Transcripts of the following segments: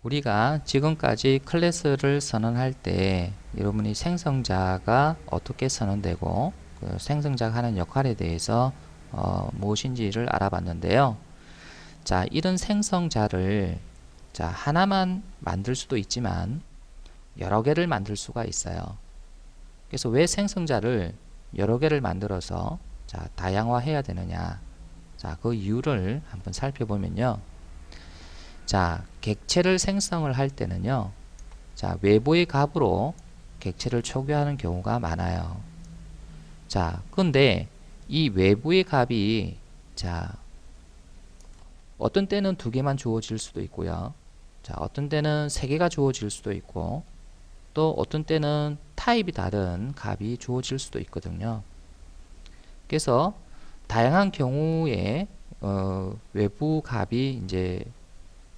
우리가 지금까지 클래스를 선언할 때 여러분이 생성자가 어떻게 선언되고 그 생성자가 하는 역할에 대해서 무엇인지를 알아봤는데요. 자, 이런 생성자를 하나만 만들 수도 있지만 여러 개를 만들 수가 있어요. 그래서 왜 생성자를 여러 개를 만들어서 다양화해야 되느냐, 그 이유를 한번 살펴보면요. 객체를 생성을 할 때는요, 외부의 값으로 객체를 초기화하는 경우가 많아요. 근데 이 외부의 값이 어떤 때는 두 개만 주어질 수도 있고요. 어떤 때는 세 개가 주어질 수도 있고, 또 어떤 때는 타입이 다른 값이 주어질 수도 있거든요. 그래서 다양한 경우에 외부 값이 이제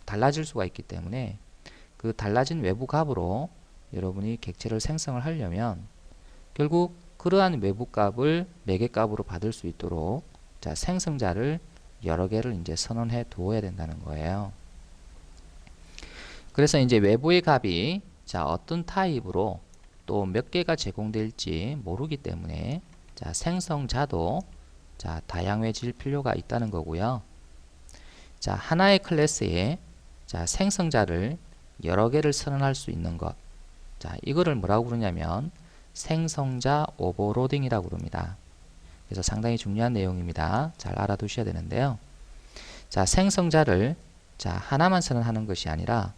달라질 수가 있기 때문에 그 달라진 외부 값으로 여러분이 객체를 생성을 하려면 결국 그러한 외부 값을 매개 값으로 받을 수 있도록 생성자를 여러 개를 이제 선언해 두어야 된다는 거예요. 그래서 이제 외부의 값이 어떤 타입으로 또 몇 개가 제공될지 모르기 때문에 생성자도 다양해질 필요가 있다는 거고요. 하나의 클래스에 생성자를 여러 개를 선언할 수 있는 것, 이거를 뭐라고 부르냐면 생성자 오버로딩이라고 부릅니다. 그래서 상당히 중요한 내용입니다. 잘 알아두셔야 되는데요. 생성자를 하나만 선언하는 것이 아니라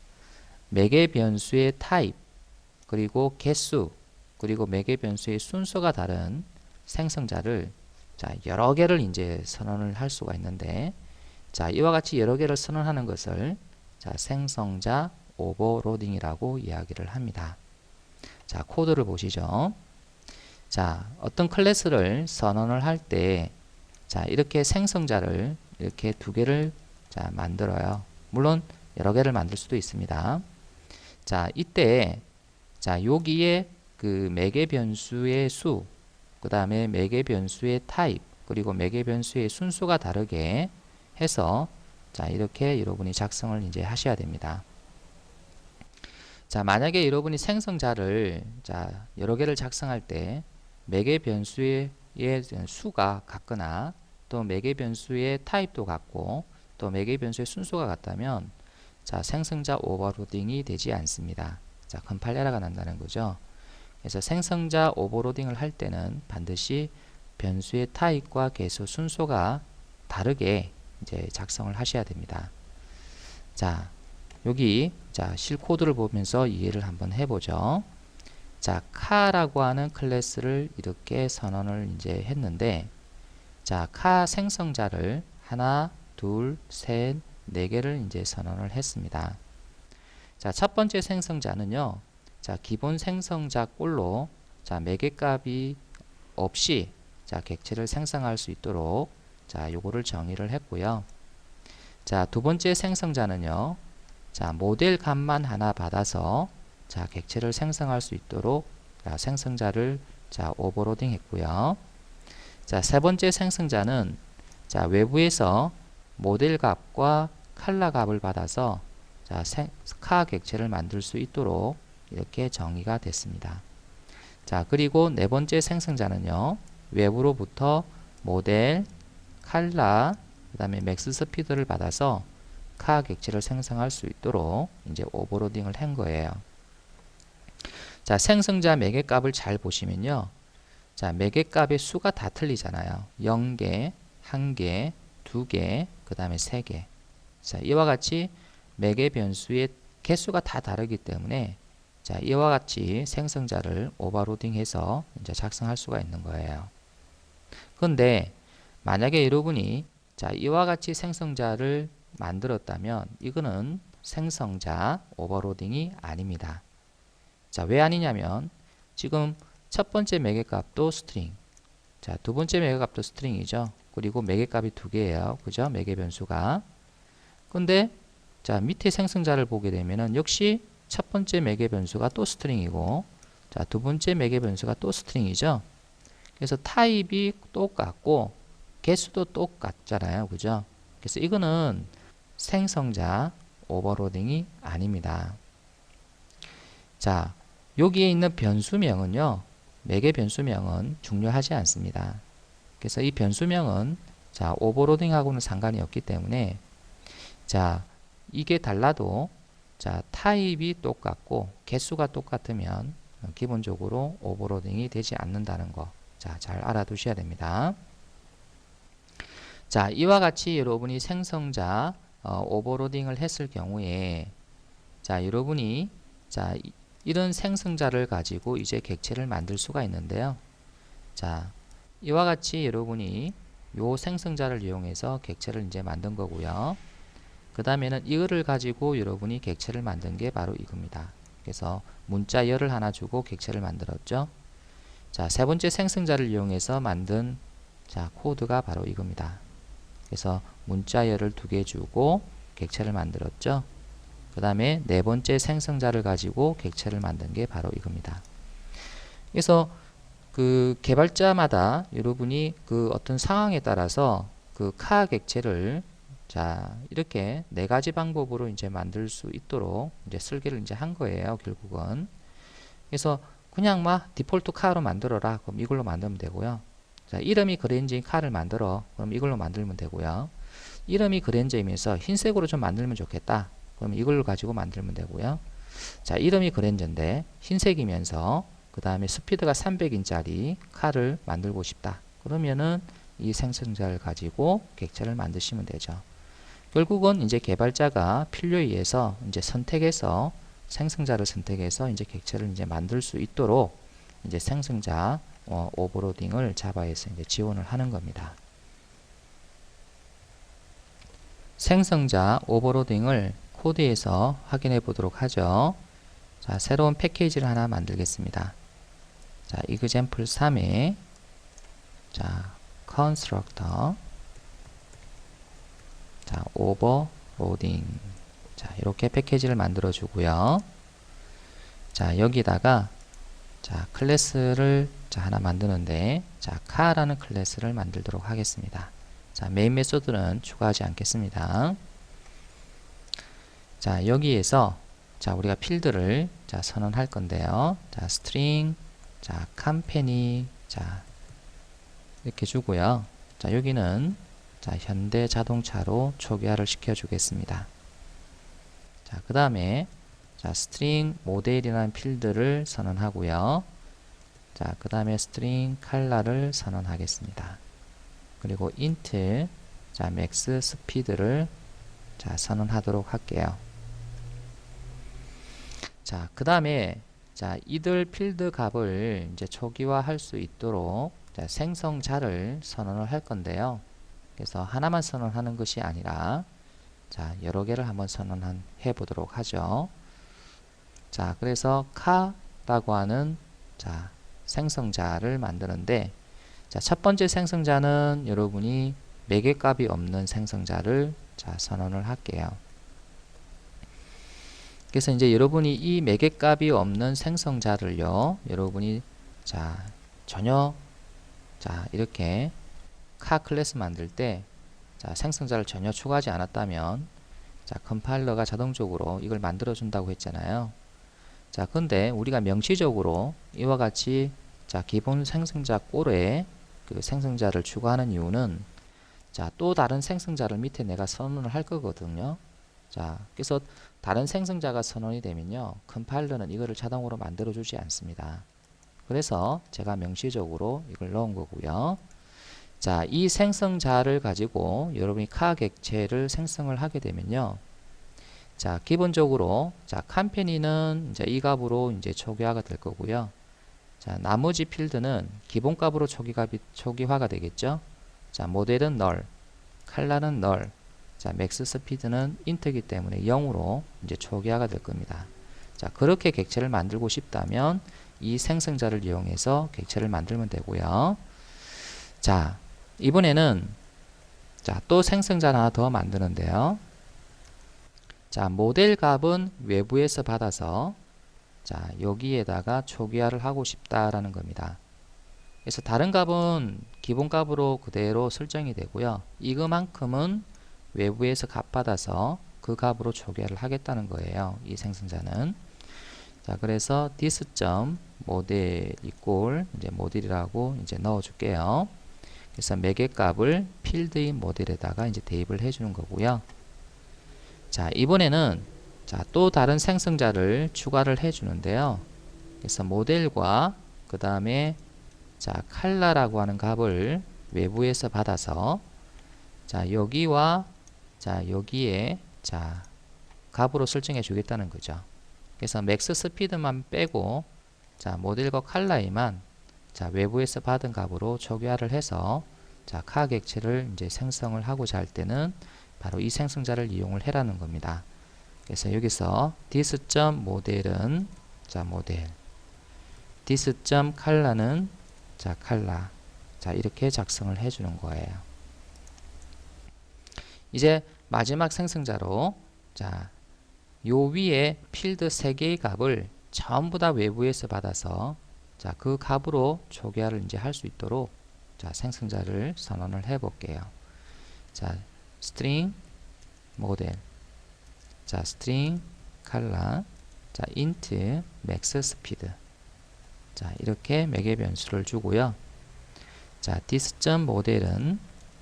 매개 변수의 타입, 그리고 개수, 그리고 매개 변수의 순서가 다른 생성자를 여러 개를 이제 선언을 할 수가 있는데, 이와 같이 여러 개를 선언하는 것을 생성자 오버로딩이라고 이야기를 합니다. 코드를 보시죠. 어떤 클래스를 선언을 할 때 이렇게 생성자를 이렇게 두 개를 만들어요. 물론 여러 개를 만들 수도 있습니다. 이때 여기에 그 매개 변수의 수, 그 다음에 매개 변수의 타입, 그리고 매개 변수의 순수가 다르게 해서 이렇게 여러분이 작성을 이제 하셔야 됩니다. 만약에 여러분이 생성자를 여러 개를 작성할 때 매개 변수의 수가 같거나 또 매개 변수의 타입도 같고 또 매개 변수의 순수가 같다면 생성자 오버로딩이 되지 않습니다. 컴파일 에러가 난다는 거죠. 그래서 생성자 오버로딩을 할 때는 반드시 변수의 타입과 개수 순서가 다르게 이제 작성을 하셔야 됩니다. 여기 실 코드를 보면서 이해를 한번 해보죠. 카라고 하는 클래스를 이렇게 선언을 이제 했는데, 카 생성자를 하나, 둘, 셋, 네 개를 이제 선언을 했습니다. 첫 번째 생성자는요, 기본 생성자 꼴로 매개 값이 없이 객체를 생성할 수 있도록 요거를 정의를 했고요. 두 번째 생성자는요, 모델 값만 하나 받아서 객체를 생성할 수 있도록 생성자를 오버로딩 했고요. 세 번째 생성자는 외부에서 모델 값과 컬러 값을 받아서 카 객체를 만들 수 있도록 이렇게 정의가 됐습니다. 그리고 네 번째 생성자는요, 외부로부터 모델, 컬러, 그 다음에 맥스 스피드를 받아서 카 객체를 생성할 수 있도록 이제 오버로딩을 한 거예요. 생성자 매개 값을 잘 보시면요, 매개 값의 수가 다 틀리잖아요. 0개, 1개, 2개, 그 다음에 3개. 이와 같이 매개 변수의 개수가 다 다르기 때문에 이와 같이 생성자를 오버로딩해서 이제 작성할 수가 있는 거예요. 그런데 만약에 여러분이 이와 같이 생성자를 만들었다면 이거는 생성자 오버로딩이 아닙니다. 왜 아니냐면 지금 첫 번째 매개 값도 스트링, 두 번째 매개 값도 스트링이죠. 그리고 매개 값이 두 개예요. 그죠? 매개 변수가. 근데 밑에 생성자를 보게 되면은 역시 첫 번째 매개 변수가 또 스트링이고, 두 번째 매개 변수가 또 스트링이죠. 그래서 타입이 똑같고 개수도 똑같잖아요. 그죠? 그래서 이거는 생성자 오버로딩이 아닙니다. 자, 여기에 있는 변수명은요, 매개 변수명은 중요하지 않습니다. 그래서 이 변수명은 자, 오버로딩하고는 상관이 없기 때문에 자, 이게 달라도 자, 타입이 똑같고 개수가 똑같으면 기본적으로 오버로딩이 되지 않는다는 거. 자, 잘 알아두셔야 됩니다. 자, 이와 같이 여러분이 생성자 오버로딩을 했을 경우에 자, 여러분이 자, 이런 생성자를 가지고 이제 객체를 만들 수가 있는데요. 자, 이와 같이 여러분이 요 생성자를 이용해서 객체를 이제 만든 거고요. 그 다음에는 이거를 가지고 여러분이 객체를 만든 게 바로 이겁니다. 그래서 문자열을 하나 주고 객체를 만들었죠. 자, 세 번째 생성자를 이용해서 만든 자, 코드가 바로 이겁니다. 그래서 문자열을 2개 주고 객체를 만들었죠. 그 다음에 네 번째 생성자를 가지고 객체를 만든 게 바로 이겁니다. 그래서 그 개발자마다 여러분이 그 어떤 상황에 따라서 그 카 객체를 자, 이렇게 4가지 방법으로 이제 만들 수 있도록 이제 설계를 이제 한 거예요, 결국은. 그래서 그냥 막 디폴트 카로 만들어라. 그럼 이걸로 만들면 되고요. 자, 이름이 그랜저인 카를 만들어. 그럼 이걸로 만들면 되고요. 이름이 그랜저이면서 흰색으로 좀 만들면 좋겠다. 그럼 이걸 가지고 만들면 되고요. 자, 이름이 그랜저인데 흰색이면서 그 다음에 스피드가 300인짜리 카를 만들고 싶다. 그러면은 이 생성자를 가지고 객체를 만드시면 되죠. 결국은 이제 개발자가 필요에 의해서 이제 선택해서 생성자를 선택해서 이제 객체를 이제 만들 수 있도록 이제 생성자 오버로딩을 자바에서 이제 지원을 하는 겁니다. 생성자 오버로딩을 코드에서 확인해 보도록 하죠. 자, 새로운 패키지를 하나 만들겠습니다. 자, example 3에 자, constructor 자, 오버로딩 자, 이렇게 패키지를 만들어 주고요. 자, 여기다가 자, 클래스를 자, 하나 만드는데 자, 카라는 클래스를 만들도록 하겠습니다. 자, 메인 메소드는 추가하지 않겠습니다. 자, 여기에서 자, 우리가 필드를 자, 선언할 건데요. 자, string 자, 컴퍼니 자, 이렇게 주고요. 자, 여기는 자, 현대자동차로 초기화를 시켜 주겠습니다. 자, 그 다음에 자, string 모델이라는 필드를 선언하고요. 자, 그 다음에 string 컬러를 선언하겠습니다. 그리고 int 자, max speed를 자, 선언하도록 할게요. 자, 그 다음에 자, 이들 필드 값을 이제 초기화할 수 있도록 자, 생성자를 선언을 할 건데요. 그래서 하나만 선언하는 것이 아니라 자, 여러 개를 한번 선언해 보도록 하죠. 자, 그래서 카라고 하는 자, 생성자를 만드는데 자, 첫 번째 생성자는 여러분이 매개값이 없는 생성자를 자, 선언을 할게요. 그래서 이제 여러분이 이 매개값이 없는 생성자를요, 여러분이 자, 전혀 자, 이렇게 카 클래스 만들 때 자, 생성자를 전혀 추가하지 않았다면 자, 컴파일러가 자동적으로 이걸 만들어 준다고 했잖아요. 자, 근데 우리가 명시적으로 이와 같이 자, 기본 생성자 꼴에 그 생성자를 추가하는 이유는 자, 또 다른 생성자를 밑에 내가 선언을 할 거거든요. 자, 그래서 다른 생성자가 선언이 되면요, 컴파일러는 이거를 자동으로 만들어 주지 않습니다. 그래서 제가 명시적으로 이걸 넣은 거고요. 자, 이 생성자를 가지고 여러분이 카 객체를 생성을 하게 되면요. 자, 기본적으로 자, 컴퍼니는 이제 이 값으로 이제 초기화가 될 거고요. 자, 나머지 필드는 기본 값으로 초기화가 되겠죠. 자, 모델은 null, 컬러는 null. 자, 맥스 스피드는 int이기 때문에 0으로 이제 초기화가 될 겁니다. 자, 그렇게 객체를 만들고 싶다면 이 생성자를 이용해서 객체를 만들면 되고요. 자, 이번에는 자, 또 생성자 하나 더 만드는데요. 자, 모델 값은 외부에서 받아서 자, 여기에다가 초기화를 하고 싶다라는 겁니다. 그래서 다른 값은 기본 값으로 그대로 설정이 되고요. 이거만큼은 외부에서 값 받아서 그 값으로 초기화를 하겠다는 거예요. 이 생성자는. 자, 그래서 this.model equal 이제 모델이라고 이제 넣어 줄게요. 그래서 매개 값을 필드의 모델에다가 이제 대입을 해 주는 거고요. 자, 이번에는 자, 또 다른 생성자를 추가를 해 주는데요. 그래서 모델과 그 다음에 자, 칼라라고 하는 값을 외부에서 받아서 자, 여기와 자, 여기에 자, 값으로 설정해 주겠다는 거죠. 그래서 맥스 스피드만 빼고 자, 모델과 칼라에만 자, 외부에서 받은 값으로 초기화를 해서 자, 카 객체를 이제 생성을 하고자 할 때는 바로 이 생성자를 이용을 해라는 겁니다. 그래서 여기서 this.model은 자, 모델, this.color는 자, color. 자, 이렇게 작성을 해 주는 거예요. 이제 마지막 생성자로 자, 요 위에 필드 3개의 값을 전부 다 외부에서 받아서 자, 그 값으로 초기화를 이제 할 수 있도록 자, 생성자를 선언을 해 볼게요. 자, string model. 자, string color. 자, int max speed. 자, 이렇게 매개 변수를 주고요. 자, this.model은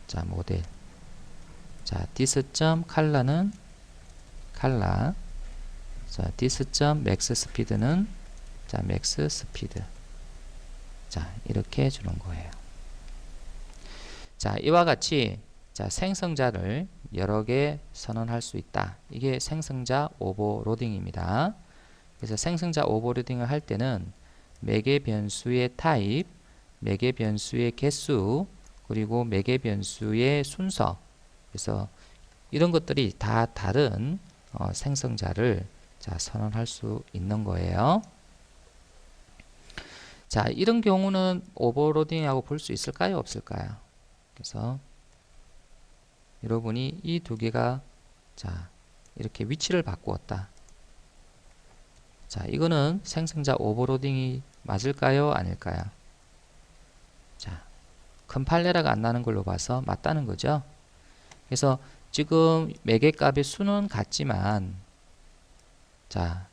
자, 모델. 자, this.color는 color. 자, this.maxspeed는 자, maxspeed. 자, 이렇게 주는 거예요. 자, 이와 같이 자, 생성자를 여러 개 선언할 수 있다. 이게 생성자 오버로딩입니다. 그래서 생성자 오버로딩을 할 때는 매개 변수의 타입, 매개 변수의 개수, 그리고 매개 변수의 순서. 그래서 이런 것들이 다 다른 생성자를 자, 선언할 수 있는 거예요. 자, 이런 경우는 오버로딩이라고 볼 수 있을까요? 없을까요? 그래서 여러분이 이 두 개가 자, 이렇게 위치를 바꾸었다. 자, 이거는 생성자 오버로딩이 맞을까요? 아닐까요? 자, 컴파일러가 안 나는 걸로 봐서 맞다는 거죠. 그래서 지금 매개값의 수는 같지만 자,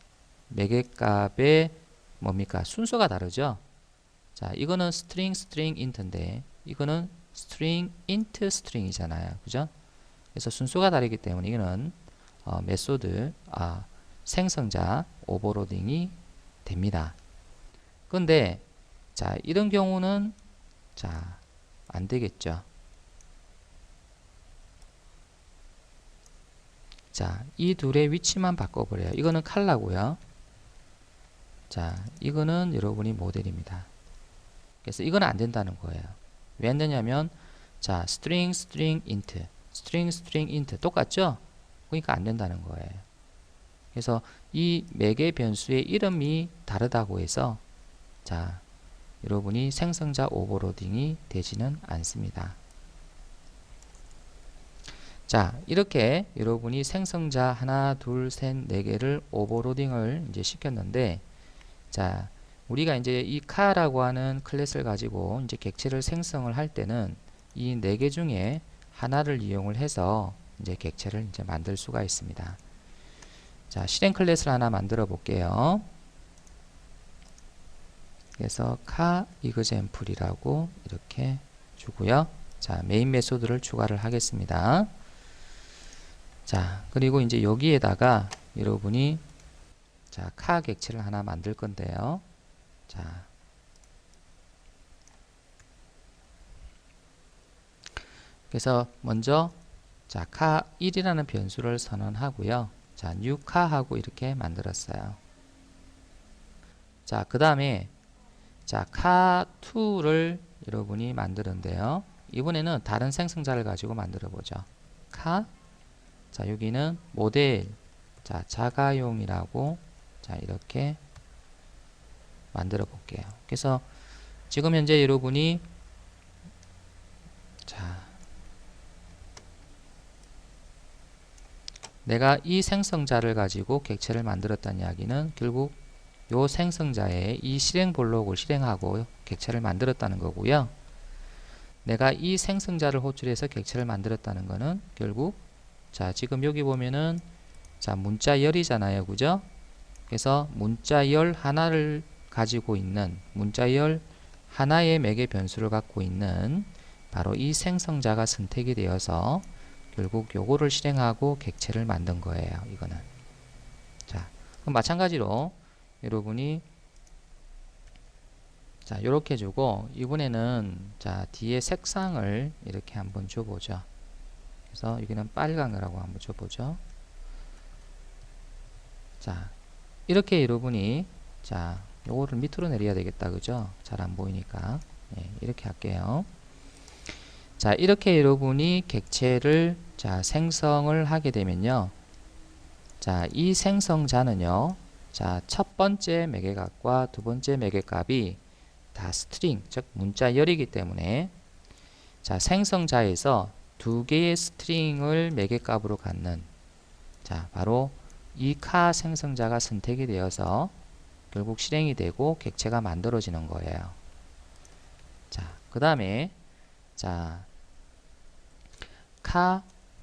매개값의 뭡니까? 순서가 다르죠. 자, 이거는 string int인데 이거는 string int string이잖아요. 그죠? 그래서 순서가 다르기 때문에 이거는 메소드 생성자 오버로딩이 됩니다. 근데 자, 이런 경우는 자, 안 되겠죠. 자, 이 둘의 위치만 바꿔버려요. 이거는 칼라고요. 자, 이거는 여러분이 모델입니다. 그래서 이건 안 된다는 거예요. 왜 안 되냐면 자, string int 똑같죠? 그러니까 안 된다는 거예요. 그래서 이 매개 변수의 이름이 다르다고 해서 자, 여러분이 생성자 오버로딩이 되지는 않습니다. 자, 이렇게 여러분이 생성자 하나, 둘, 셋, 네 개를 오버로딩을 이제 시켰는데, 자, 우리가 이제 이 카라고 하는 클래스를 가지고 이제 객체를 생성을 할 때는 이 네 개 중에 하나를 이용을 해서 이제 객체를 이제 만들 수가 있습니다. 자, 실행 클래스를 하나 만들어 볼게요. 그래서 카 example이라고 이렇게 주고요. 자, 메인 메소드를 추가를 하겠습니다. 자, 그리고 이제 여기에다가 여러분이 자, 카 객체를 하나 만들 건데요. 자, 그래서 먼저 자, 카 1이라는 변수를 선언하고요. 자, new 카하고 이렇게 만들었어요. 자, 그 다음에 자, 카 2를 여러분이 만드는데요. 이번에는 다른 생성자를 가지고 만들어 보죠. 카, 자, 여기는 모델, 자, 자가용이라고 자, 이렇게 만들어 볼게요. 그래서 지금 현재 여러분이 자, 내가 이 생성자를 가지고 객체를 만들었다는 이야기는 결국 요 생성자에 이 실행 블록을 실행하고 객체를 만들었다는 거고요. 내가 이 생성자를 호출해서 객체를 만들었다는 것은 결국 자, 지금 여기 보면은 자, 문자 열이잖아요. 그죠? 그래서 문자 열 하나를 가지고 있는 문자 열 하나의 매개 변수를 갖고 있는 바로 이 생성자가 선택이 되어서 결국 요거를 실행하고 객체를 만든 거예요. 이거는. 자, 그럼 마찬가지로 여러분이 자, 요렇게 주고 이번에는 자, 뒤에 색상을 이렇게 한번 줘보죠. 그래서 여기는 빨강이라고 한번 줘보죠. 자, 이렇게 여러분이 자, 요거를 밑으로 내려야 되겠다. 그죠? 잘 안 보이니까. 예, 이렇게 할게요. 자, 이렇게 여러분이 객체를 자, 생성을 하게 되면요. 자, 이 생성자는요. 자, 첫 번째 매개값과 두 번째 매개값이 다 스트링, 즉 문자열이기 때문에 자, 생성자에서 두 개의 스트링을 매개값으로 갖는 자, 바로 이 카 생성자가 선택이 되어서 결국 실행이 되고 객체가 만들어지는 거예요. 자, 그 다음에 자,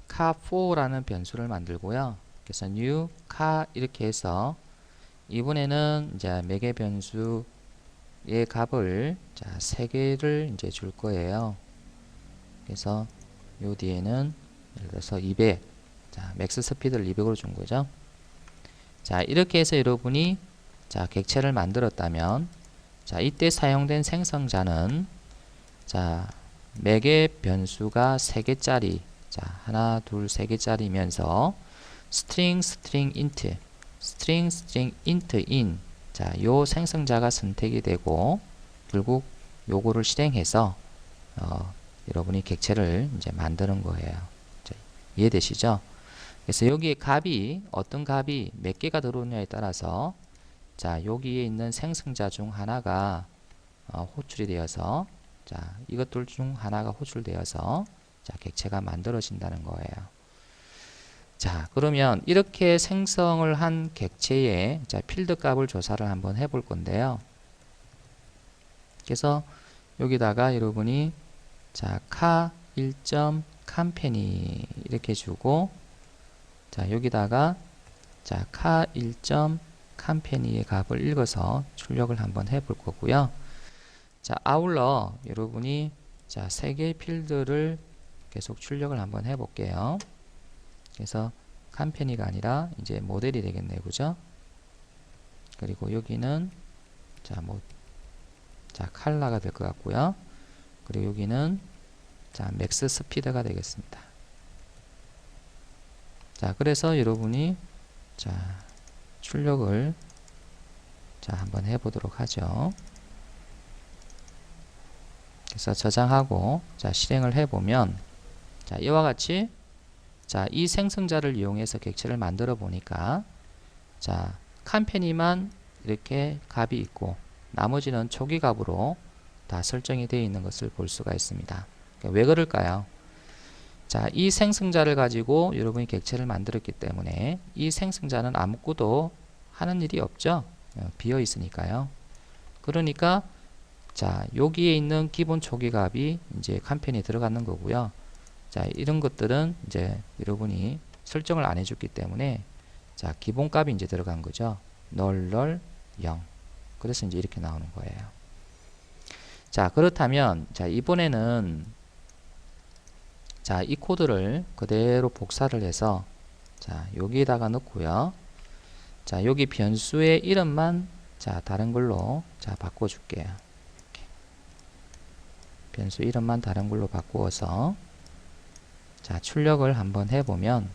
카4라는 변수를 만들고요. 그래서 new 카 이렇게 해서 이번에는 이제 매개 변수의 값을 자, 3개를 이제 줄 거예요. 그래서 요 뒤에는 예를 들어서 200, 자, 맥스 스피드를 200으로 준 거죠. 자, 이렇게 해서 여러분이 자, 객체를 만들었다면 자, 이때 사용된 생성자는 자, 매개 변수가 3개짜리 자, 하나, 둘, 3개짜리면서 string int in 자, 요 생성자가 선택이 되고 결국 요거를 실행해서 여러분이 객체를 이제 만드는 거예요. 자, 이해되시죠? 그래서 여기에 값이 어떤 값이 몇 개가 들어오느냐에 따라서 자, 여기에 있는 생성자 중 하나가 호출이 되어서 자, 이것들 중 하나가 호출되어서 자, 객체가 만들어진다는 거예요. 자, 그러면 이렇게 생성을 한 객체의 자, 필드 값을 조사를 한번 해볼 건데요. 그래서 여기다가 여러분이 자, 카 1.캄페니 이렇게 주고 자, 여기다가 자, 카 1.캄페니의 값을 읽어서 출력을 한번 해볼 거고요. 자, 아울러 여러분이 자, 3개의 필드를 계속 출력을 한번 해볼게요. 그래서 캄페니가 아니라 이제 모델이 되겠네요. 그죠? 그리고 여기는 자, 자, 칼라가 될 것 같고요. 그리고 여기는 자, 맥스 스피드가 되겠습니다. 자, 그래서 여러분이 자, 출력을 자, 한번 해보도록 하죠. 그래서 저장하고 자, 실행을 해보면 자, 이와 같이 자, 이 생성자를 이용해서 객체를 만들어 보니까 자, 캄페니만 이렇게 값이 있고 나머지는 초기 값으로 다 설정이 되어 있는 것을 볼 수가 있습니다. 왜 그럴까요? 자, 이 생성자를 가지고 여러분이 객체를 만들었기 때문에 이 생성자는 아무것도 하는 일이 없죠. 비어 있으니까요. 그러니까 자, 여기에 있는 기본 초기 값이 이제 캄페니에 들어가는 거고요. 자, 이런 것들은 이제 여러분이 설정을 안 해줬기 때문에 자, 기본 값이 이제 들어간 거죠. 널 0. 그래서 이제 이렇게 나오는 거예요. 자, 그렇다면 자, 이번에는 자, 이 코드를 그대로 복사를 해서 자, 여기에다가 넣고요. 자, 여기 변수의 이름만 자, 다른 걸로 자, 바꿔 줄게요. 이렇게. 변수 이름만 다른 걸로 바꾸어서 자, 출력을 한번 해보면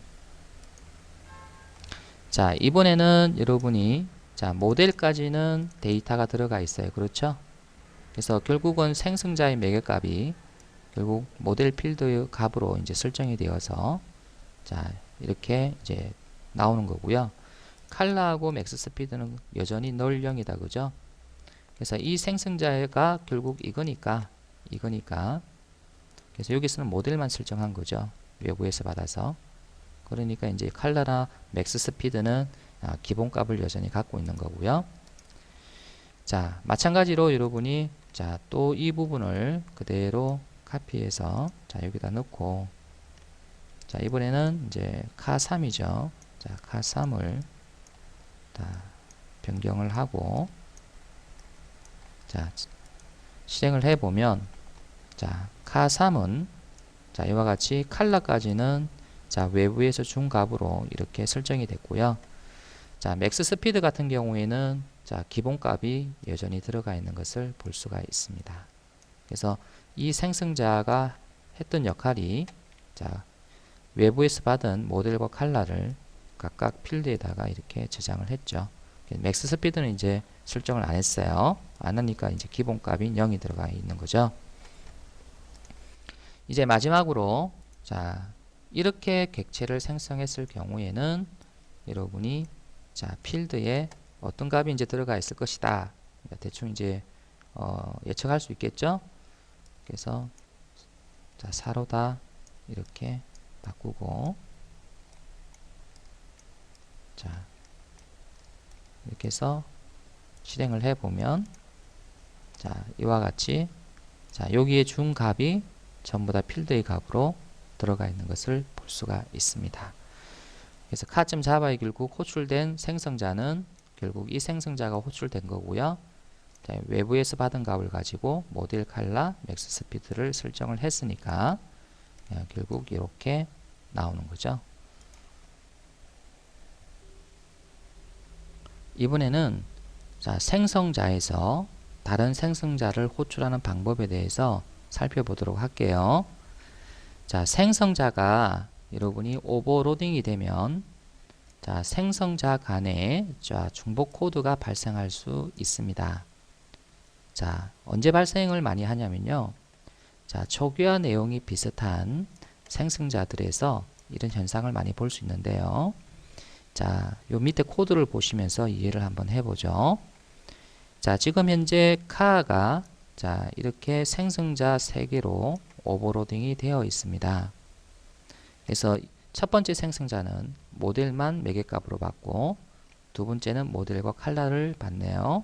자, 이번에는 여러분이 자, 모델까지는 데이터가 들어가 있어요. 그렇죠? 그래서 결국은 생성자의 매개값이 결국 모델 필드의 값으로 이제 설정이 되어서 자, 이렇게 이제 나오는 거고요. 칼라하고 맥스 스피드는 여전히 널 0이다. 그죠? 그래서 이 생성자가 결국 이거니까 그래서 여기서는 모델만 설정한 거죠. 외부에서 받아서. 그러니까 이제 칼라나 맥스 스피드는 기본 값을 여전히 갖고 있는 거고요. 자, 마찬가지로 여러분이 자, 또 이 부분을 그대로 카피해서 자, 여기다 넣고 자, 이번에는 이제 카3이죠. 자, 카3을 다 변경을 하고, 자, 실행을 해보면, 자, 카3은, 자, 이와 같이 컬러까지는, 자, 외부에서 준 값으로 이렇게 설정이 됐고요. 자, 맥스 스피드 같은 경우에는, 자, 기본값이 여전히 들어가 있는 것을 볼 수가 있습니다. 그래서 이 생성자가 했던 역할이, 자, 외부에서 받은 모델과 컬러를 각각 필드에다가 이렇게 저장을 했죠. 맥스 스피드는 이제 설정을 안 했어요. 안 하니까 이제 기본값이 0이 들어가 있는 거죠. 이제 마지막으로, 자, 이렇게 객체를 생성했을 경우에는 여러분이, 자, 필드에 어떤 값이 이제 들어가 있을 것이다. 대충 이제 예측할 수 있겠죠. 그래서, 자, 4로다 이렇게 바꾸고, 자, 이렇게 해서 실행을 해보면, 자, 이와 같이, 자, 여기에 준 값이 전부 다 필드의 값으로 들어가 있는 것을 볼 수가 있습니다. 그래서 카.자바에 결국 호출된 생성자는 결국 이 생성자가 호출된 거고요. 자, 외부에서 받은 값을 가지고 모델 컬러 맥스 스피드를 설정을 했으니까 결국 이렇게 나오는 거죠. 이번에는, 자, 생성자에서 다른 생성자를 호출하는 방법에 대해서 살펴보도록 할게요. 자, 생성자가 여러분이 오버로딩이 되면, 자, 생성자 간에, 자, 중복 코드가 발생할 수 있습니다. 자, 언제 발생을 많이 하냐면요. 자, 초기화 내용이 비슷한 생성자들에서 이런 현상을 많이 볼 수 있는데요. 자, 요 밑에 코드를 보시면서 이해를 한번 해보죠. 자, 지금 현재 카가, 자, 이렇게 생성자 3개로 오버로딩이 되어 있습니다. 그래서 첫 번째 생성자는 모델만 매개값으로 받고, 두 번째는 모델과 컬러를 받네요.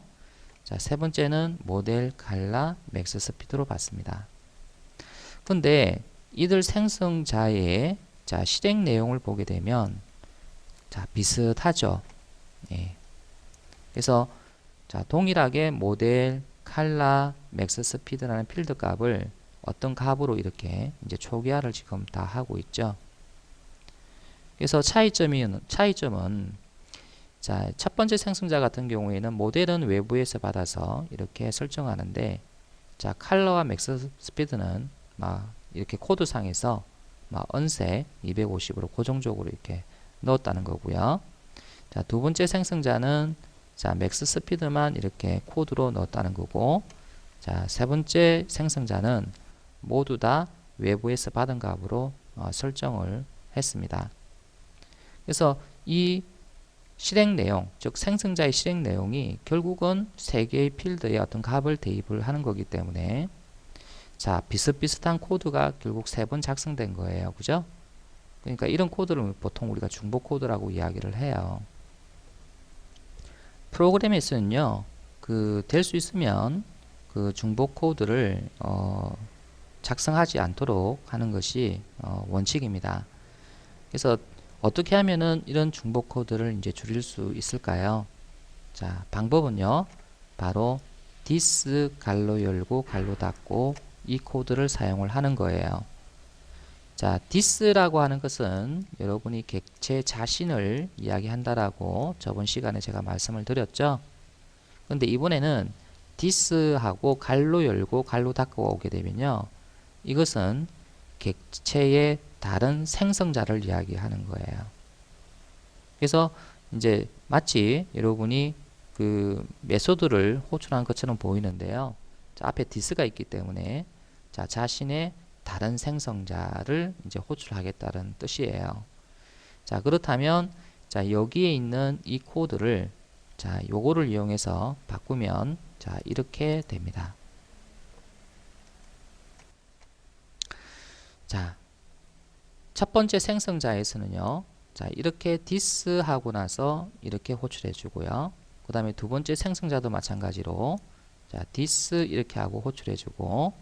자, 세 번째는 모델, 컬러, 맥스 스피드로 받습니다. 근데 이들 생성자의, 자, 실행 내용을 보게 되면, 자, 비슷하죠. 예. 그래서, 자, 동일하게 모델, 컬러, 맥스 스피드라는 필드 값을 어떤 값으로 이렇게 이제 초기화를 지금 다 하고 있죠. 그래서 차이점은, 자, 첫 번째 생성자 같은 경우에는 모델은 외부에서 받아서 이렇게 설정하는데, 자, 컬러와 맥스 스피드는 막 이렇게 코드상에서 막 언색 250으로 고정적으로 이렇게 넣었다는 거고요. 자, 두 번째 생성자는, 자, 맥스 스피드만 이렇게 코드로 넣었다는 거고, 자, 세 번째 생성자는 모두 다 외부에서 받은 값으로 설정을 했습니다. 그래서 이 실행 내용, 즉 생성자의 실행 내용이 결국은 세 개의 필드에 어떤 값을 대입을 하는 거기 때문에, 자, 비슷비슷한 코드가 결국 3번 작성된 거예요. 그죠? 그러니까 이런 코드를 보통 우리가 중복 코드라고 이야기를 해요. 프로그램에서는요, 될 수 있으면 그 중복 코드를 작성하지 않도록 하는 것이 원칙입니다. 그래서 어떻게 하면은 이런 중복 코드를 이제 줄일 수 있을까요? 자, 방법은요, 바로 this 갈로 열고 갈로 닫고 이 코드를 사용을 하는 거예요. 자, this라고 하는 것은 여러분이 객체 자신을 이야기한다라고 저번 시간에 제가 말씀을 드렸죠. 근데 이번에는 this하고 갈로 열고 갈로 닫고 오게 되면요, 이것은 객체의 다른 생성자를 이야기하는 거예요. 그래서 이제 마치 여러분이 그 메소드를 호출한 것처럼 보이는데요. 자, 앞에 this가 있기 때문에, 자, 자신의 다른 생성자를 이제 호출하겠다는 뜻이에요. 자, 그렇다면, 자, 여기에 있는 이 코드를, 자, 요거를 이용해서 바꾸면, 자, 이렇게 됩니다. 자, 첫 번째 생성자에서는요, 자, 이렇게 this 하고 나서 이렇게 호출해 주고요. 그 다음에 두 번째 생성자도 마찬가지로, 자, this 이렇게 하고 호출해 주고,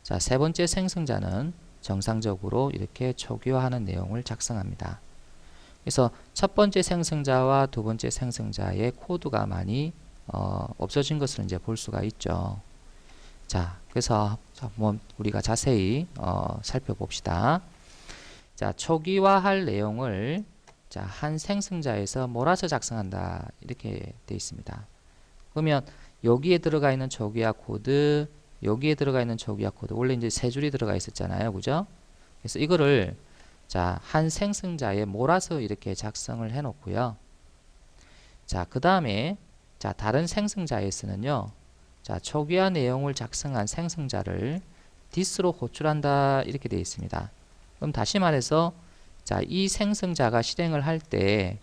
자, 세 번째 생성자는 정상적으로 이렇게 초기화하는 내용을 작성합니다. 그래서 첫 번째 생성자와 두 번째 생성자의 코드가 많이 없어진 것을 이제 볼 수가 있죠. 자, 그래서 한번 우리가 자세히 살펴봅시다. 자, 초기화할 내용을 자, 한 생성자에서 몰아서 작성한다 이렇게 되어 있습니다. 그러면 여기에 들어가 있는 초기화 코드, 여기에 들어가 있는 초기화 코드, 원래 이제 세 줄이 들어가 있었잖아요, 그죠? 그래서 이거를 자, 한 생성자에 몰아서 이렇게 작성을 해 놓고요. 자, 그 다음에 자, 다른 생성자에서는요, 자, 초기화 내용을 작성한 생성자를 this로 호출한다 이렇게 되어 있습니다. 그럼 다시 말해서 자, 이 생성자가 실행을 할 때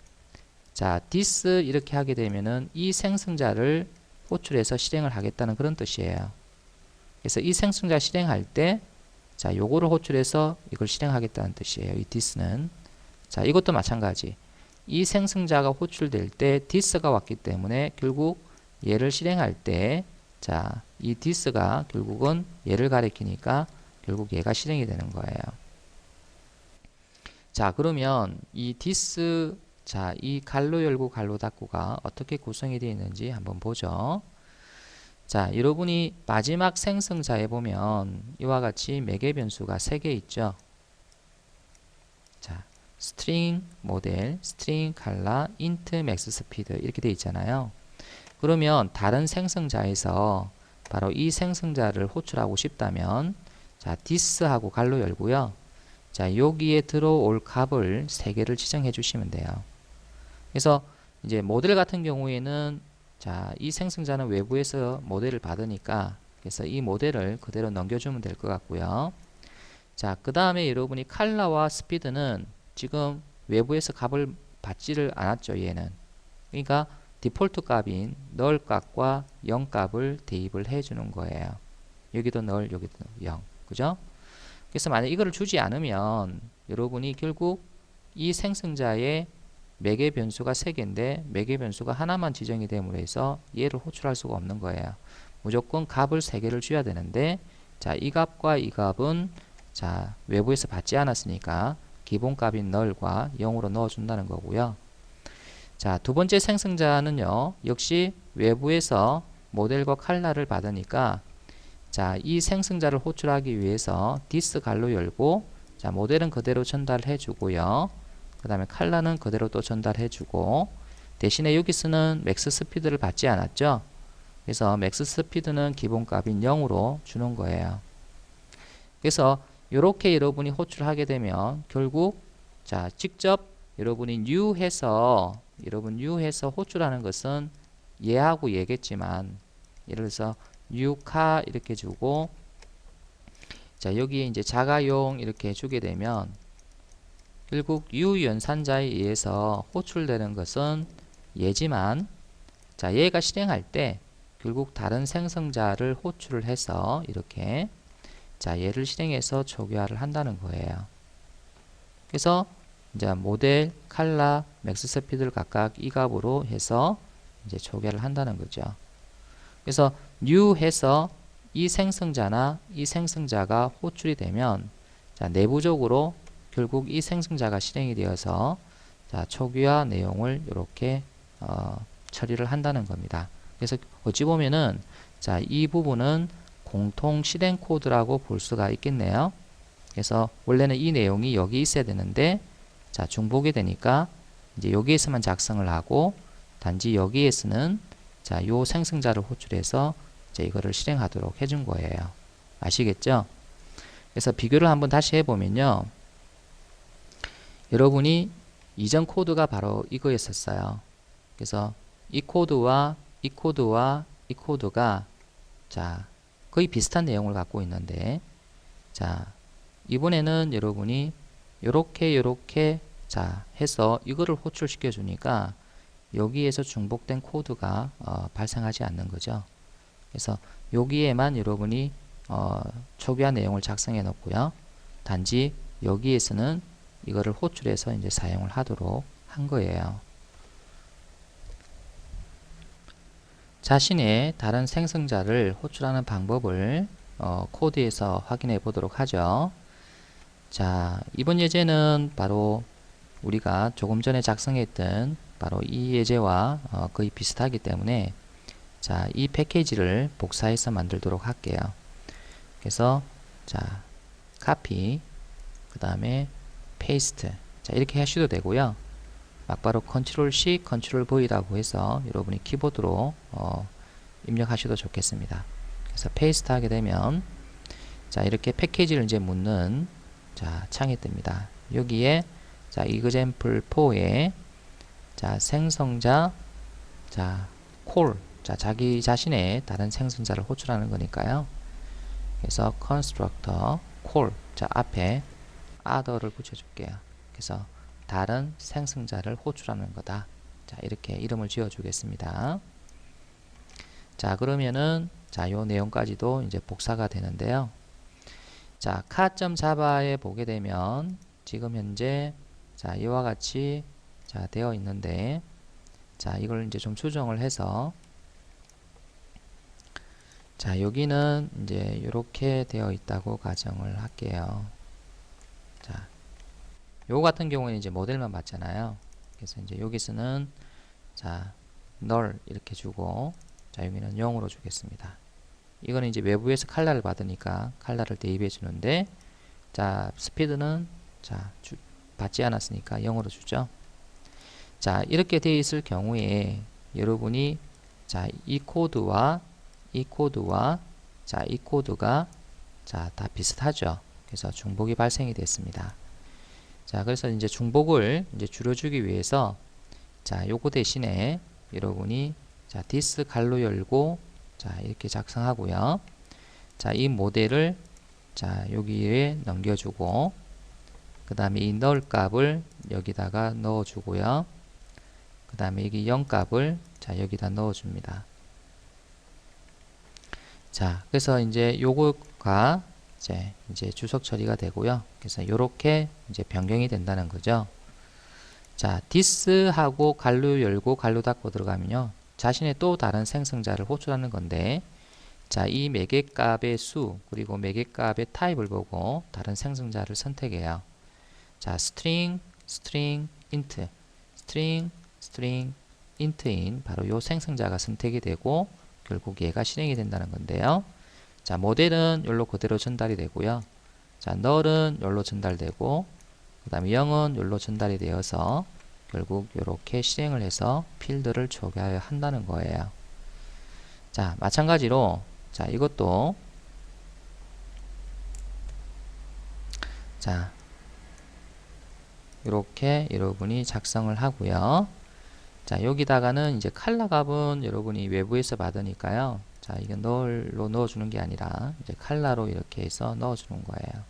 자, this 이렇게 하게 되면은 이 생성자를 호출해서 실행을 하겠다는 그런 뜻이에요. 그래서 이 생성자 실행할 때 자, 요거를 호출해서 이걸 실행하겠다는 뜻이에요. 이 this는. 자, 이것도 마찬가지. 이 생성자가 호출될 때 this가 왔기 때문에 결국 얘를 실행할 때 자, 이 this가 결국은 얘를 가리키니까 결국 얘가 실행이 되는 거예요. 자, 그러면 이 this 자, 이 갈로 열고 갈로 닫고가 어떻게 구성이 되어 있는지 한번 보죠. 자, 여러분이 마지막 생성자에 보면 이와 같이 매개 변수가 3개 있죠. 자, string 모델, string color, int max speed 이렇게 되어 있잖아요. 그러면 다른 생성자에서 바로 이 생성자를 호출하고 싶다면 자, this하고 갈로 열고요. 자, 여기에 들어올 값을 3개를 지정해 주시면 돼요. 그래서 이제 모델 같은 경우에는 자, 이 생성자는 외부에서 모델을 받으니까 그래서 이 모델을 그대로 넘겨주면 될 것 같고요. 자, 그 다음에 여러분이 컬러와 스피드는 지금 외부에서 값을 받지를 않았죠, 얘는. 그러니까 디폴트 값인 null 값과 0 값을 대입을 해주는 거예요. 여기도 null, 여기도 0. 그죠? 그래서 만약 이거를 주지 않으면 여러분이 결국 이 생성자의 매개 변수가 3개인데 매개 변수가 하나만 지정이 됨으로 해서 얘를 호출할 수가 없는 거예요. 무조건 값을 3개를 줘야 되는데 자, 이 값과 이 값은 자, 외부에서 받지 않았으니까 기본 값인 null과 0으로 넣어준다는 거고요. 자, 두 번째 생성자는요, 역시 외부에서 모델과 컬러를 받으니까 자, 이 생성자를 호출하기 위해서 this 갈로 열고 자, 모델은 그대로 전달해 주고요. 그 다음에 컬러는 그대로 또 전달해 주고 대신에 여기서는 맥스 스피드를 받지 않았죠. 그래서 맥스 스피드는 기본값인 0으로 주는 거예요. 그래서 이렇게 여러분이 호출하게 되면 결국 자, 직접 여러분이 new 해서 호출하는 것은 얘하고 얘겠지만 예를 들어서 new car 이렇게 주고 자, 여기에 이제 자가용 이렇게 주게 되면 결국 유연산자에 의해서 호출되는 것은 얘지만 자, 얘가 실행할 때 결국 다른 생성자를 호출을 해서 이렇게 자, 얘를 실행해서 초기화를 한다는 거예요. 그래서 이제 모델, 컬러, 맥스 스피드를 각각 이 값으로 해서 이제 초기화를 한다는 거죠. 그래서 new 해서 이 생성자나 이 생성자가 호출이 되면 자, 내부적으로 결국 이 생성자가 실행이 되어서 자, 초기화 내용을 이렇게 처리를 한다는 겁니다. 그래서 어찌 보면은 자, 이 부분은 공통 실행 코드라고 볼 수가 있겠네요. 그래서 원래는 이 내용이 여기 있어야 되는데 자, 중복이 되니까 이제 여기에서만 작성을 하고 단지 여기에서는 자, 요 생성자를 호출해서 이제 이거를 실행하도록 해준 거예요. 아시겠죠? 그래서 비교를 한번 다시 해보면요. 여러분이 이전 코드가 바로 이거였었어요. 그래서 이 코드와 이 코드와 이 코드가 자, 거의 비슷한 내용을 갖고 있는데 자, 이번에는 여러분이 요렇게 자, 해서 이거를 호출시켜 주니까 여기에서 중복된 코드가 발생하지 않는 거죠. 그래서 여기에만 여러분이 초기화 내용을 작성해 놓고요. 단지 여기에서는 이거를 호출해서 이제 사용을 하도록 한 거예요. 자신의 다른 생성자를 호출하는 방법을 코드에서 확인해 보도록 하죠. 자, 이번 예제는 바로 우리가 조금 전에 작성했던 바로 이 예제와 거의 비슷하기 때문에 자, 이 패키지를 복사해서 만들도록 할게요. 그래서 자, 카피, 그 다음에 페이스트. 자, 이렇게 하셔도 되고요. 막바로 컨트롤 C, 컨트롤 V라고 해서 여러분이 키보드로 입력하셔도 좋겠습니다. 그래서 페이스트 하게 되면 자, 이렇게 패키지를 이제 묻는 자, 창이 뜹니다. 여기에 자, example 4에 자, 생성자 자, 콜. 자, 자기 자신의 다른 생성자를 호출하는 거니까요. 그래서 constructor call. 자, 앞에 other를 붙여줄게요. 그래서 다른 생성자를 호출하는 거다. 자, 이렇게 이름을 지어 주겠습니다. 자, 그러면은 자, 요 내용까지도 이제 복사가 되는데요. 자, car.java에 보게 되면 지금 현재 자, 이와 같이 자, 되어 있는데 자, 이걸 이제 좀 수정을 해서 자, 여기는 이제 이렇게 되어 있다고 가정을 할게요. 자, 요 같은 경우는 이제 모델만 봤잖아요. 그래서 이제 여기서는 자, null 이렇게 주고 자, 여기는 0으로 주겠습니다. 이거는 이제 외부에서 칼라를 받으니까 칼라를 대입해 주는데 자, 스피드는 자, 받지 않았으니까 0으로 주죠. 자, 이렇게 되어 있을 경우에 여러분이 자, 이 코드와 자, 이 코드가 자, 다 비슷하죠. 그래서 중복이 발생이 됐습니다. 자, 그래서 이제 중복을 이제 줄여주기 위해서 자, 요거 대신에 여러분이 자, this 갈로 열고 자, 이렇게 작성하고요. 자, 이 모델을 자, 여기에 넘겨주고 그 다음에 이 null 값을 여기다가 넣어주고요. 그 다음에 여기 0 값을 자, 여기다 넣어줍니다. 자, 그래서 이제 요거가 이제 주석 처리가 되고요. 그래서 요렇게 이제 변경이 된다는 거죠. 자, this 하고 갈로 열고 갈로 닫고 들어가면요. 자신의 또 다른 생성자를 호출하는 건데 자, 이 매개 값의 수 그리고 매개 값의 타입을 보고 다른 생성자를 선택해요. 자, string, int, string, int인 바로 요 생성자가 선택이 되고 결국 얘가 실행이 된다는 건데요. 자, 모델은 여기로 그대로 전달이 되고요. 자, null은 여기로 전달되고 그 다음에 0은 여기로 전달이 되어서 결국 이렇게 실행을 해서 필드를 초기화해야 한다는 거예요. 자, 마찬가지로 자, 이것도 자, 이렇게 여러분이 작성을 하고요. 자, 여기다가는 이제 칼라 값은 여러분이 외부에서 받으니까요. 자, 이게 널로 넣어주는 게 아니라 이제 칼라로 이렇게 해서 넣어주는 거예요.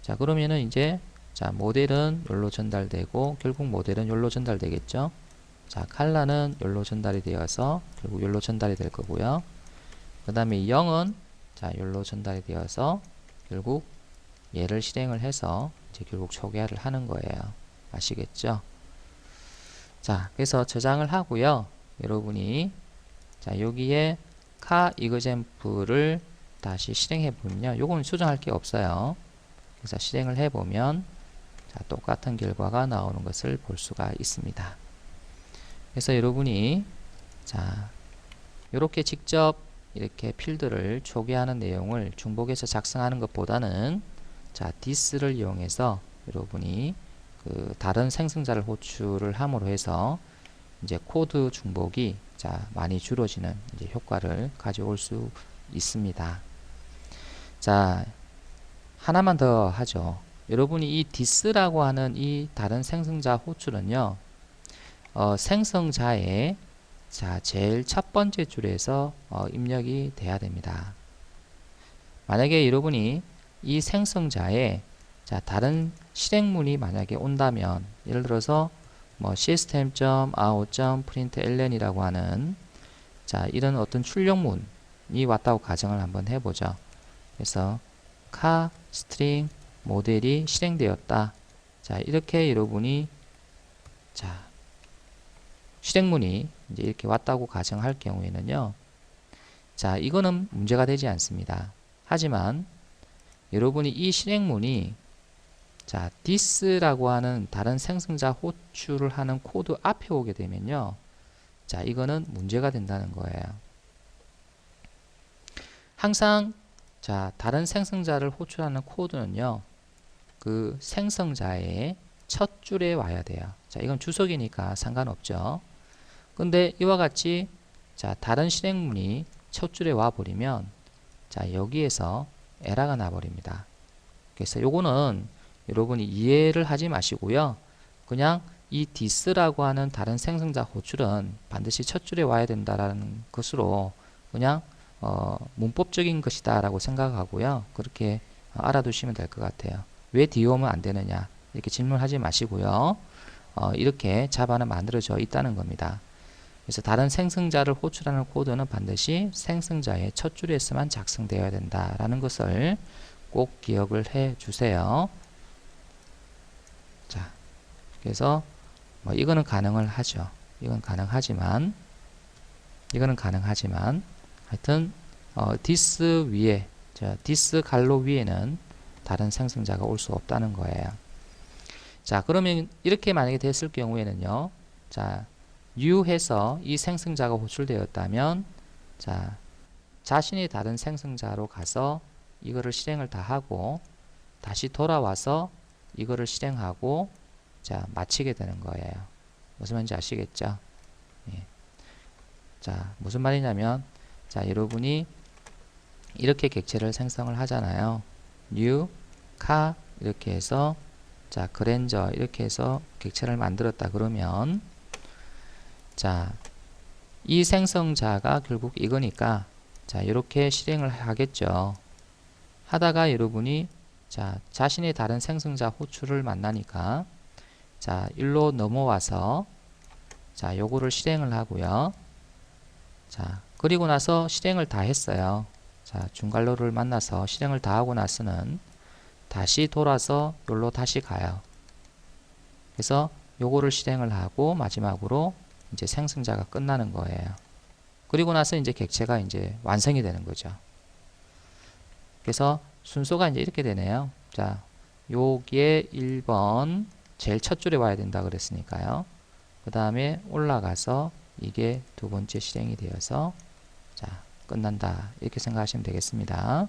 자, 그러면은 이제 자, 모델은 여기로 전달되고 결국 모델은 여기로 전달되겠죠. 자, 칼라는 여기로 전달이 되어서 결국 여기로 전달이 될 거고요. 그 다음에 0은 자, 여기로 전달이 되어서 결국 얘를 실행을 해서 이제 결국 초기화를 하는 거예요. 아시겠죠? 자, 그래서 저장을 하고요. 여러분이 자, 여기에 car example을 다시 실행해 보면요. 요거는 수정할 게 없어요. 그래서 실행을 해 보면 자, 똑같은 결과가 나오는 것을 볼 수가 있습니다. 그래서 여러분이 자, 이렇게 직접 이렇게 필드를 초기화하는 내용을 중복해서 작성하는 것보다는 자, this를 이용해서 여러분이 그 다른 생성자를 호출을 함으로 해서 이제 코드 중복이 자, 많이 줄어지는 이제 효과를 가져올 수 있습니다. 자, 하나만 더 하죠. 여러분이 이 this라고 하는 이 다른 생성자 호출은요, 생성자의 자, 제일 첫 번째 줄에서 입력이 돼야 됩니다. 만약에 여러분이 이 생성자에 자, 다른 실행문이 만약에 온다면 예를 들어서 뭐 system.out.println이라고 하는 자, 이런 어떤 출력문이 왔다고 가정을 한번 해보죠. 그래서 car string 모델이 실행되었다. 자, 이렇게 여러분이 자, 실행문이 이제 이렇게 왔다고 가정할 경우에는요. 자, 이거는 문제가 되지 않습니다. 하지만 여러분이 이 실행문이 자, this라고 하는 다른 생성자 호출을 하는 코드 앞에 오게 되면요. 자, 이거는 문제가 된다는 거예요. 항상 자, 다른 생성자를 호출하는 코드는요. 그 생성자의 첫 줄에 와야 돼요. 자, 이건 주석이니까 상관없죠. 근데 이와 같이 자, 다른 실행문이 첫 줄에 와 버리면 자, 여기에서 에러가 나 버립니다. 그래서 요거는 여러분이 이해를 하지 마시고요. 그냥 이 this라고 하는 다른 생성자 호출은 반드시 첫 줄에 와야 된다라는 것으로 그냥 문법적인 것이다 라고 생각하고요. 그렇게 알아두시면 될 것 같아요. 왜 뒤에 오면 안 되느냐 이렇게 질문하지 마시고요. 이렇게 자바는 만들어져 있다는 겁니다. 그래서 다른 생성자를 호출하는 코드는 반드시 생성자의 첫 줄에서만 작성되어야 된다라는 것을 꼭 기억을 해 주세요. 자, 그래서 이거는 가능을 하죠. 이건 가능하지만 하여튼 this 위에 this 갈로 위에는 다른 생성자가 올 수 없다는 거예요. 자, 그러면 이렇게 만약에 됐을 경우에는요. 자, new 해서 이 생성자가 호출되었다면 자, 자신이 다른 생성자로 가서 이거를 실행을 다 하고 다시 돌아와서 이거를 실행하고 자, 마치게 되는 거예요. 무슨 말인지 아시겠죠? 예. 자, 무슨 말이냐면 자, 여러분이 이렇게 객체를 생성을 하잖아요. new, car 이렇게 해서 자, 그랜저 이렇게 해서 객체를 만들었다 그러면 자, 이 생성자가 결국 이거니까 자, 이렇게 실행을 하겠죠. 하다가 여러분이 자, 자신의 다른 생성자 호출을 만나니까 자, 일로 넘어와서 자, 요거를 실행을 하고요. 자, 그리고 나서 실행을 다 했어요. 자, 중괄호를 만나서 실행을 다 하고 나서는 다시 돌아서 여기로 다시 가요. 그래서 요거를 실행을 하고 마지막으로 이제 생성자가 끝나는 거예요. 그리고 나서 이제 객체가 이제 완성이 되는 거죠. 그래서 순서가 이제 이렇게 되네요. 자, 여기에 1번 제일 첫 줄에 와야 된다 그랬으니까요. 그 다음에 올라가서 이게 두 번째 실행이 되어서 자, 끝난다. 이렇게 생각하시면 되겠습니다.